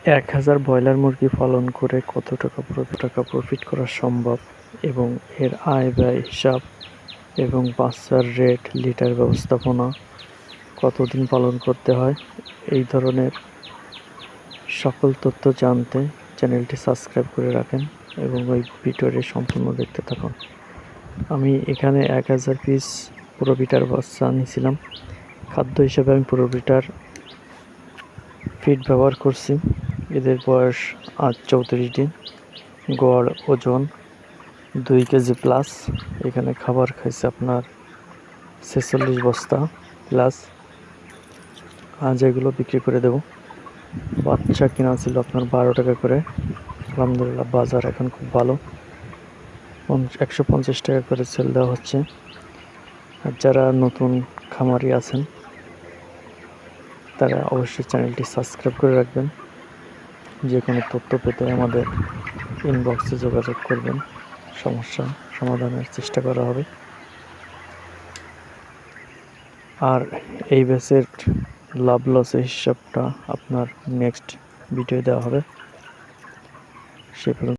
1000 broiler মুরগি পালন করে কত টাকা প্রফিট করা সম্ভব এবং এর আয় ব্যয় হিসাব এবং বাচ্চার রেট, লিটার ব্যবস্থাপনা, কতদিন পালন করতে হয়, এই ধরনের সকল তথ্য জানতে চ্যানেলটি সাবস্ক্রাইব করে রাখেন এবং ওই ভিডিওটি সম্পূর্ণ দেখতে থাকুন। আমি এখানে 1000 পিস পুরো-বিটার বাচ্চা নিয়েছিলাম। খাদ্য হিসেবে আমি পুরো-বিটার ফিড ব্যবহার করছি। এদের বয়স আজ 34 দিন। গড় ওজন 2 কেজি প্লাস। এখানে খাবার খাইছে আপনার 46 বস্তা প্লাস। আজ এগুলো বিক্রি করে দেব। বাচ্চা কেনা ছিল আপনার 12 টাকা করে। আলহামদুলিল্লাহ বাজার এখন খুব ভালো, 150 টাকা করে সেল দেওয়া হচ্ছে। আর যারা নতুন খামারি আছেন তারা অবশ্যই চ্যানেলটি সাবস্ক্রাইব করে রাখবেন। যে কোনো তথ্য পেতে আমাদের ইনবক্সে যোগাযোগ করবেন, সমস্যা সমাধানের চেষ্টা করা হবে। আর এই ব্যাচের লাভ লসের হিসাবটা আপনার নেক্সট ভিডিও দেওয়া হবে। সে পর্যন্ত